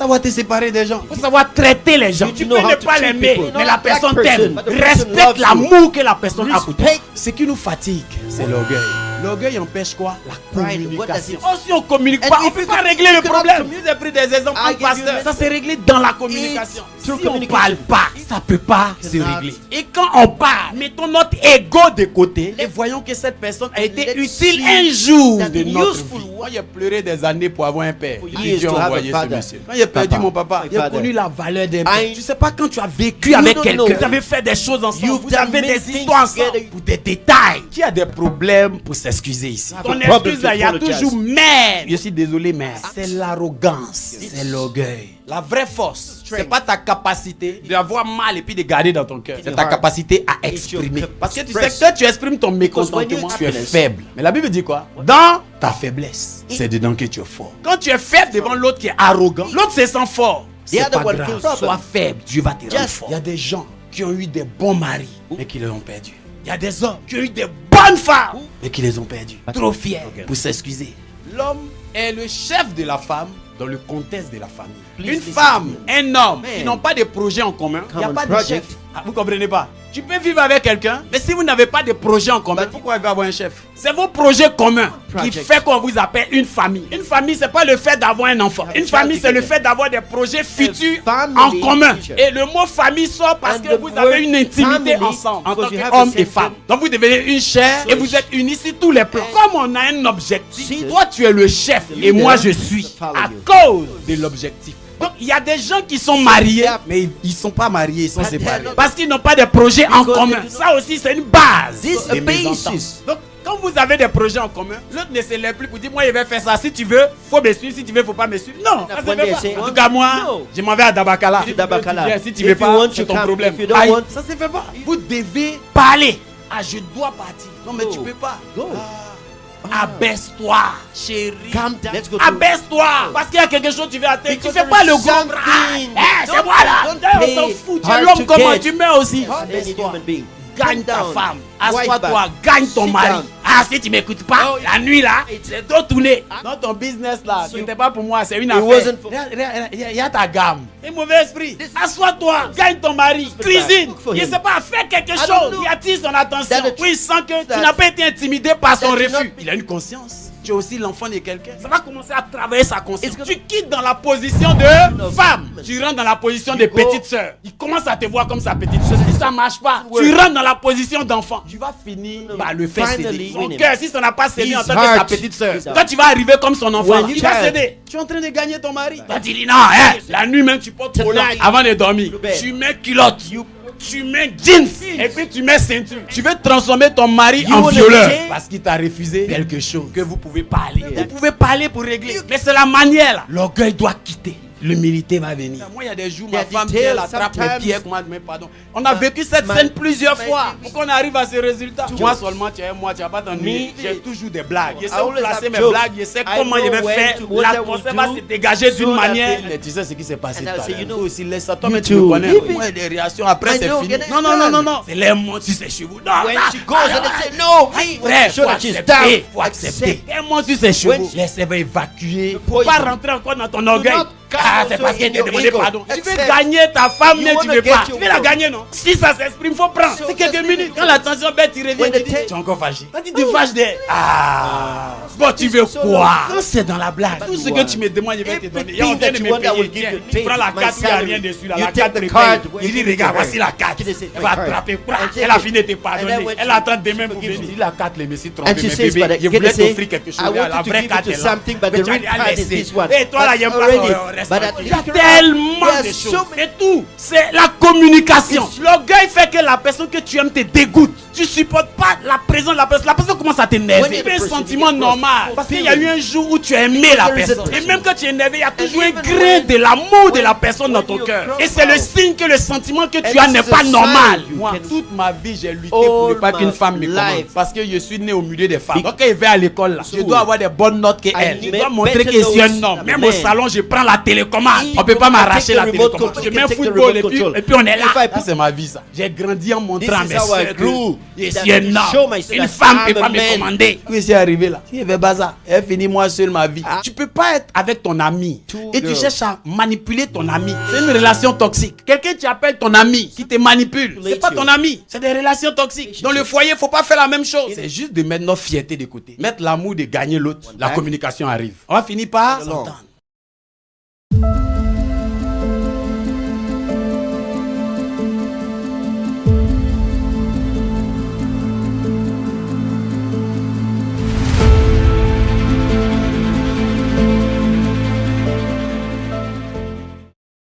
savoir te séparer des gens. Il faut savoir traiter les gens. Tu peux know how ne to pas treat l'aimer, people. mais la personne Like that t'aime. person, but the person Respecte loves you. l'amour que la personne a pour toi. Respect. Ce qui nous fatigue, c'est l'orgueil. L'orgueil empêche quoi? La Pride, what does communication. it- Oh, si on communique And pas, on if peut you pas can- régler you le cannot problème. commu- Je vous ai pris des exemples I en give you pasteur. an Ça s'est réglé dans la communication. It's Si through on communication. parle pas, ça peut pas se Cannot. régler. Et quand on parle, mettons notre ego de côté et voyons que cette personne a été Let's utile see un jour that de notre useful vie. Moi, j'ai pleuré des années pour avoir un père. For Et years Dieu to a have a envoyé ce father. monsieur. Quand j'ai perdu Papa. mon papa, My j'ai father. connu la valeur d'un père. I- Tu sais pas quand tu as vécu You avec don't quelqu'un, know. vous avez fait des choses ensemble, You've vous done avez many des things histoires ensemble together. pour des détails. Qui a des problèmes pour s'excuser ici? have Ton a problem excuse to là, il y a apologize. toujours mais. Je suis désolé, mais c'est l'arrogance, c'est l'orgueil. La vraie force, c'est pas ta capacité d'avoir mal et puis de garder dans ton cœur. C'est ta heart. capacité à It's your exprimer. Parce que tu sais express. que quand tu exprimes ton Because when mécontentement, you tu es happiness- faible. Mais la Bible dit quoi? Dans ta faiblesse, c'est dedans que tu es fort. Quand tu es faible devant l'autre qui est arrogant, l'autre se sent fort. C'est other pas one grave. feels problem. Sois faible, Dieu va te rendre Just- fort. Il y a des gens qui ont eu des bons maris, mais qui les ont perdus. Il y a des hommes qui ont eu des bonnes femmes, mais qui les ont perdus. Trop fiers pour s'excuser. L'homme est le chef de la femme dans le contexte de la famille. Please Une listen femme, to un homme Man. qui n'ont pas de projet en commun, il n'y a Common pas de project. chef. Ah, vous comprenez pas? Tu peux vivre avec quelqu'un, mais si vous n'avez pas de projet en commun, pourquoi il va avoir un chef? C'est vos projets communs qui Project. fait qu'on vous appelle une famille. Une famille, c'est pas le fait d'avoir un enfant. Une famille, c'est le fait d'avoir des projets futurs family en commun. future. Et le mot famille sort parce And que the vous word avez une intimité family, ensemble en tant because you have qu'homme the et same femme. thing. Donc vous devenez une chair et vous êtes unis sur tous les plans. Comme on a un objectif, See, toi tu es le chef et leader moi je suis follow à you. cause de l'objectif. Donc il y a des gens qui sont mariés, Yeah. mais ils sont pas mariés, ils sont But they séparés. are not- Parce qu'ils n'ont pas de projet en Because commun. they do not- Ça aussi c'est une base. This des a mésententes. basis. Donc quand vous avez des projets en commun, l'autre ne se lève plus pour dire moi je vais faire ça. Si tu veux, faut me suivre. Si tu veux, faut pas me suivre. Non, ça se When fait they pas. say, En tout cas moi, no. je m'en vais à Dabakala. To Dabakala. Si tu If veux you pas, want c'est to ton come, problème. if you don't Aïe, want- ça se fait pas. Vous devez parler. Ah, je dois partir. Non mais Go. tu peux pas. Go. Abaisse-toi, chérie. Calm down. Let's go to- Abaisse-toi. Parce qu'il y a quelque chose que tu veux atteindre. Tu Because fais there pas is le gros something. bras. Eh, c'est Don't- moi là. don't On pay s'en fout. Tu es hard l'homme to comment get. tu mets aussi. Any Abaisse-toi. human being. Gagne Calm ta down. femme. Wipe Assois-toi. back. Gagne ton Sit mari. down. Ah, si tu m'écoutes pas, Oh, la nuit là, c'est dos tourné. Ah. Dans ton business là, So c'était pas pour moi, c'est une it affaire. wasn't for- Il y a ta gamme. Un mauvais esprit. Assois-toi. Gagne ton mari. back. Cuisine. Cook for Il him. sait pas, fais quelque don't chose. know. Il attire son attention. That the- Oui, il sent que tu that- n'as pas été intimidé par son that you're refus. not- Il a une conscience. Tu es aussi l'enfant de quelqu'un. Ça va commencer à travailler sa conscience. It's gonna- Tu quittes dans la position de No. femme. Tu rentres dans la position de go- petite sœur. Il commence à te voir comme sa petite sœur. Si ça marche pas, Work. tu rentres dans la position d'enfant. Tu vas finir par le faire Finally céder. Son win him. cœur, si ça n'a pas cédé en His tant que sa heart petite sœur, is out. quand tu vas arriver comme son enfant, When là, you il va child- céder. Tu es en train de gagner ton mari. Toi, tu dis non, hein, la nuit même, tu portes trop Tonight, avant de dormir. to bed. Tu mets culotte. Tu mets jeans et puis tu mets ceinture. Tu veux transformer ton mari en wanna violeur change? parce qu'il t'a refusé quelque chose que vous pouvez parler. Vous pouvez parler pour régler. Mais c'est la manière là. L'orgueil doit quitter. L'humilité va venir. Moi, il y a des jours, ma There are femme details, elle attrape mes sometimes- pieds. Mais pardon. On a vécu cette scène plusieurs fois pour qu'on arrive à ce résultat. Moi seulement, tu es moi, tu vas pas t'ennuyer. Me, J'ai toujours des blagues. Je sais I où always placer have mes jokes. blagues. Je sais I comment je know vais when faire. to- what I will L'atmosphère va do se dégager so d'une that manière. they- Mais tu sais ce qui s'est passé And tout I'll à say, l'heure. you know, aussi, laisse ça. Toi, you mais tu me too. connais. Leave it. Moi, des réactions après, I c'est know, fini. get it Non, non, non, done. non, non. C'est les mots sur ses cheveux. Non, When ça. she goes and they say, no, hey, Frère, show faut that she's accepter, down. faut accepter. Accept. Un mot sur ses cheveux. When- Laissez va évacuer. The Faut pas poison. rentrer encore dans ton orgueil. not come Ah, c'est also parce qu'elle in t'a your demandé ego. pardon. Tu veux Accept. gagner ta femme, You mais tu wanna veux get pas. your Tu veux la will. gagner, non? Si ça s'exprime, faut prendre. So C'est quelques just minutes. Quand la tension bête, tu reviens, When tu the dis, te- tu es encore fâché. Quand tu te fâches de. Ah. Bon, tu veux So quoi? long. Quand c'est dans la blague, tout ce que tu me demandes, je vais te donner. Il y a en train de Everything me that you want, I will payer. give Tiens, you. tu prends la My carte, il n'y a salary. rien dessus. Là. You La take carte the prépaye. card, Il dit, give it regarde, to her. voici la carte. She just say, Elle va my card. attraper. And take Elle a it. fini de te And then pardonner. when Elle she attend demain pour forgives venir. you. Il la carte, les messieurs trompés. And she Mais says, bébé, but je get voulais to say, t'offrir quelque chose. I La wanted to vraie give carte you est là. something, but Mais the tu as real dit, card is laissez. this one. Et toi là, il y a But pas already- ça. but at Il y a least- tellement de There's so choses. many- C'est tout. C'est la communication. L'orgueil fait que la personne que tu aimes te dégoûte. Tu supportes pas la présence de la personne. La personne commence à t'énerver. When C'est the un person sentiment gets normal. cross, Parce qu'il y a eu un jour où tu as aimé la There is a personne. Et person. même quand tu es énervé, il y a toujours un even grain when- de l'amour de when- la personne dans when ton you cœur. cry Et c'est le out. signe que le sentiment que tu And as n'est it's a pas sign normal. you Moi, can- toute ma vie, j'ai lutté pour ne pas All qu'une my femme me commande. life. Parce que je suis né au milieu des femmes. Donc quand je vais à l'école, là, je dois avoir des bonnes notes qu'elle. Je need dois montrer better que je suis un notes homme. than Même men. au salon, je prends la tête. télécommande. On peut pas m'arracher la télécommande. Je mets football et puis on est là. Ça, c'est ma vie, ça. J'ai grandi en montrant à mes soeurs que je suis un homme. Une femme ne peut pas me commander. Qu'est-ce qui est arrivé là? Il y avait bazar. Elle finit moi seul ma vie. Tu peux pas être avec ton ami et tu cherches à manipuler ton ami. C'est une relation toxique. Quelqu'un tu appelles ton ami qui te manipule. C'est pas ton ami. C'est des relations toxiques. Dans le foyer, faut pas faire la même chose. C'est juste de mettre notre fierté de côté. Mettre l'amour de gagner l'autre. La communication arrive. On va finir par s'entendre.